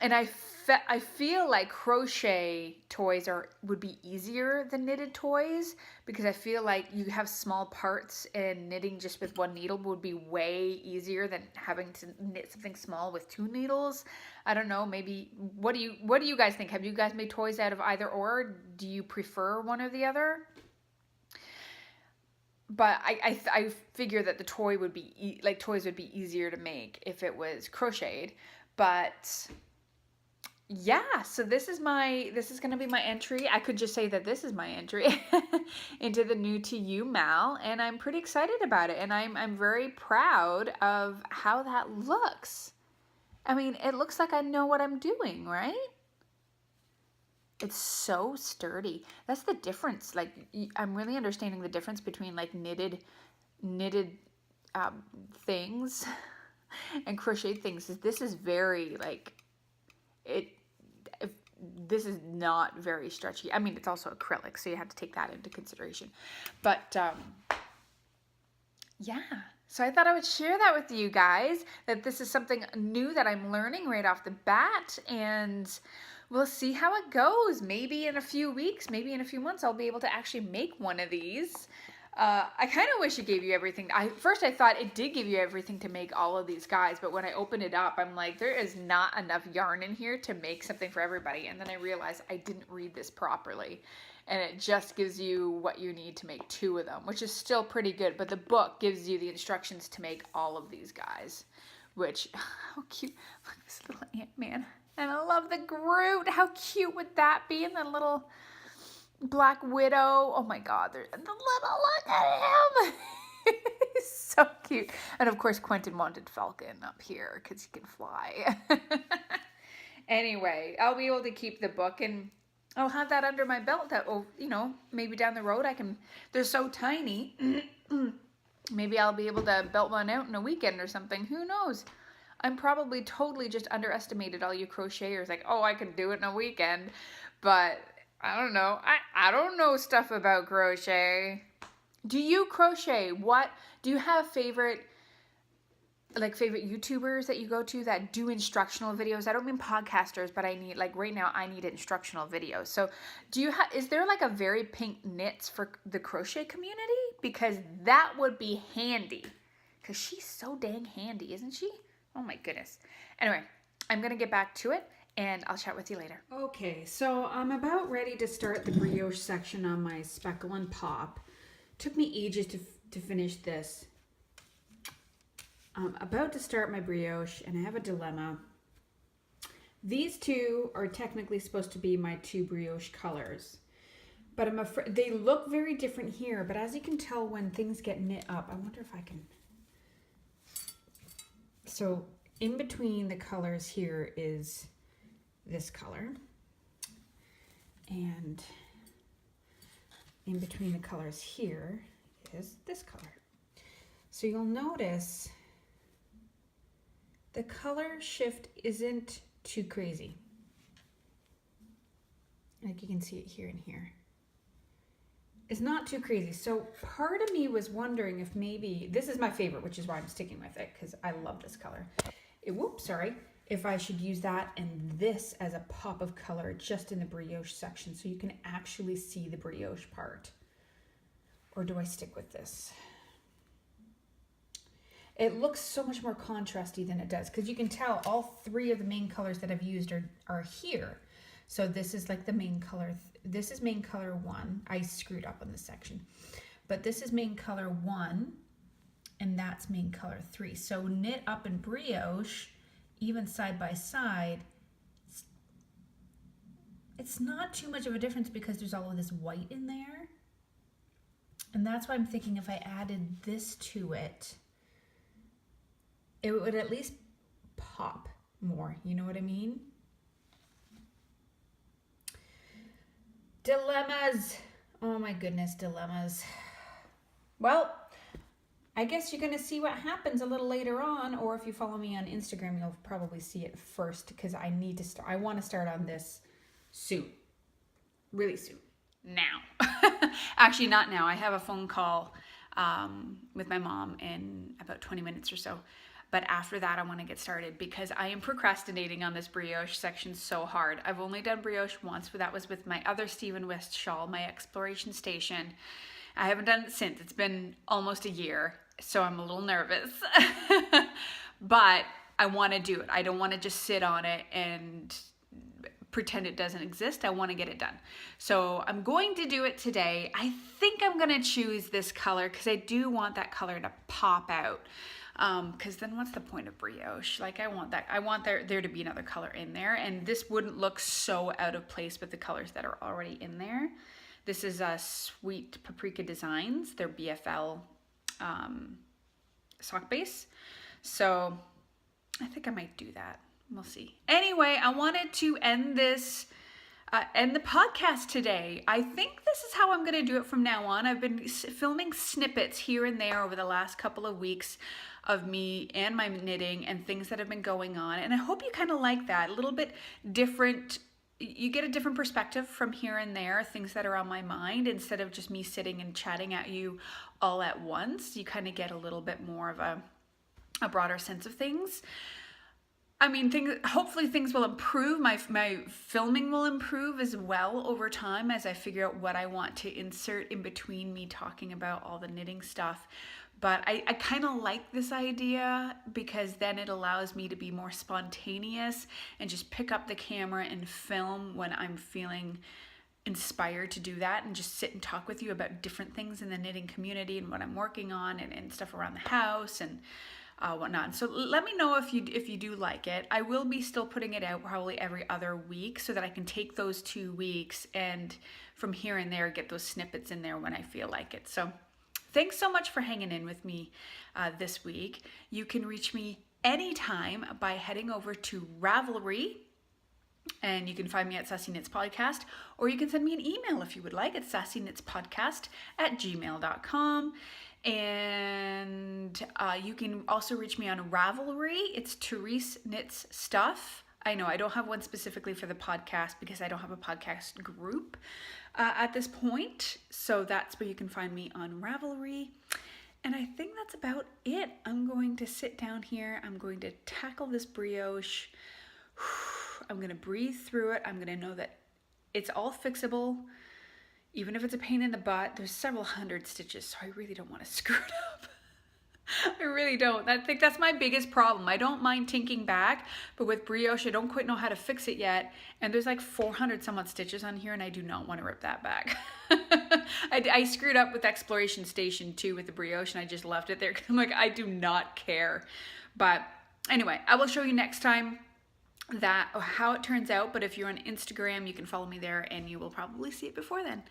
[SPEAKER 2] And I feel like crochet toys would be easier than knitted toys because I feel like you have small parts and knitting just with one needle would be way easier than having to knit something small with two needles. I don't know, maybe, what do you guys think? Have you guys made toys out of either or? Do you prefer one or the other? But I figure that the toy would be, toys would be easier to make if it was crocheted. But yeah, so this is going to be my entry. I could just say that this is my entry into the new to you Mal, and I'm pretty excited about it, and I'm very proud of how that looks. I mean, it looks like I know what I'm doing, right? It's so sturdy. That's the difference. Like, I'm really understanding the difference between like knitted things and crochet things. This is very like this is not very stretchy. I mean, it's also acrylic, so you have to take that into consideration. But yeah, so I thought I would share that with you guys, that this is something new that I'm learning right off the bat, and we'll see how it goes. Maybe in a few weeks, maybe in a few months, I'll be able to actually make one of these. I kind of wish it gave you everything. First I thought it did give you everything to make all of these guys, but when I opened it up, I'm like, there is not enough yarn in here to make something for everybody. And then I realized I didn't read this properly, and it just gives you what you need to make 2 of them, which is still pretty good. But the book gives you the instructions to make all of these guys, which, how cute. Look at this little Ant-Man. And I love the Groot. How cute would that be? And the little Black Widow. Oh my God, look at him. He's so cute. And of course, Quentin wanted Falcon up here because he can fly. Anyway, I'll be able to keep the book, and I'll have that under my belt that will, maybe down the road they're so tiny. Maybe I'll be able to belt one out in a weekend or something. Who knows? I'm probably totally just underestimated all you crocheters. Like, oh, I can do it in a weekend. But I don't know. I don't know stuff about crochet. Do you crochet? What do you have favorite like favorite YouTubers that you go to that do instructional videos? I don't mean podcasters, but I need, like right now I need instructional videos. So is there like a Very Pink Knits for the crochet community? Because that would be handy. Because she's so dang handy, isn't she? Oh my goodness. Anyway, I'm going to get back to it and I'll chat with you later.
[SPEAKER 3] Okay, so I'm about ready to start the brioche section on my Speckle and Pop. Took me ages to finish this. I'm about to start my brioche and I have a dilemma. These two are technically supposed to be my two brioche colors, but I'm afraid they look very different here. But as you can tell, when things get knit up, I wonder if I can. So in between the colors here is this color, and in between the colors here is this color. So you'll notice the color shift isn't too crazy. Like you can see it here and here. It's not too crazy. So part of me was wondering if maybe, this is my favorite, which is why I'm sticking with it, because I love this color. If I should use that and this as a pop of color just in the brioche section so you can actually see the brioche part. Or do I stick with this? It looks so much more contrasty than it does, because you can tell all three of the main colors that I've used are here. So this is like the main color. This is main color 1. I screwed up on this section. But this is main color 1, and that's main color 3. So knit up in brioche, even side by side, it's not too much of a difference because there's all of this white in there. And that's why I'm thinking if I added this to it, it would at least pop more. You know what I mean? Dilemmas. Oh my goodness, dilemmas. Well, I guess you're going to see what happens a little later on, or if you follow me on Instagram, you'll probably see it first, because I need to start. I want to start on this soon. Really soon.
[SPEAKER 2] Now. Actually, not now. I have a phone call with my mom in about 20 minutes or so. But after that, I want to get started because I am procrastinating on this brioche section so hard. I've only done brioche once, but that was with my other Stephen West shawl, my Exploration Station. I haven't done it since. It's been almost a year, so I'm a little nervous. But I want to do it. I don't want to just sit on it and pretend it doesn't exist. I want to get it done. So I'm going to do it today. I think I'm going to choose this color because I do want that color to pop out. Because then what's the point of brioche? Like I want there to be another color in there, and this wouldn't look so out of place with the colors that are already in there. This is Sweet Paprika Designs, their BFL sock base. So I think I might do that. We'll see. Anyway, I wanted to end the podcast today. I think this is how I'm going to do it from now on. I've been filming snippets here and there over the last couple of weeks of me and my knitting and things that have been going on. And I hope you kind of like that. A little bit different. You get a different perspective from here and there, things that are on my mind, instead of just me sitting and chatting at you all at once. You kind of get a little bit more of a broader sense of things. I mean, hopefully things will improve. My filming will improve as well over time as I figure out what I want to insert in between me talking about all the knitting stuff. But I kind of like this idea because then it allows me to be more spontaneous and just pick up the camera and film when I'm feeling inspired to do that, and just sit and talk with you about different things in the knitting community and what I'm working on and stuff around the house and whatnot. So let me know if you do like it. I will be still putting it out probably every other week so that I can take those 2 weeks and from here and there get those snippets in there when I feel like it. So thanks so much for hanging in with me this week. You can reach me anytime by heading over to Ravelry, and you can find me at SassyKnitsPodcast, or you can send me an email if you would like at SassyKnitsPodcast@gmail.com. And you can also reach me on Ravelry. It's ThereseKnitsStuff. I know I don't have one specifically for the podcast because I don't have a podcast group at this point. So that's where you can find me on Ravelry.
[SPEAKER 3] And I think that's about it. I'm going to sit down here. I'm going to tackle this brioche. I'm going to breathe through it. I'm going to know that it's all fixable. Even if it's a pain in the butt, there's several hundred stitches, so I really don't want to screw it up. I really don't. I think that's my biggest problem. I don't mind tinking back, but with brioche, I don't quite know how to fix it yet. And there's like 400 some odd stitches on here, and I do not want to rip that back. I screwed up with Exploration Station 2 with the brioche, and I just left it there because I'm like, I do not care. But anyway, I will show you next time how it turns out. But if you're on Instagram, you can follow me there, and you will probably see it before then.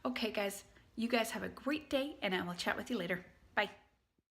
[SPEAKER 3] Okay, guys, you guys have a great day, and I will chat with you later. Bye.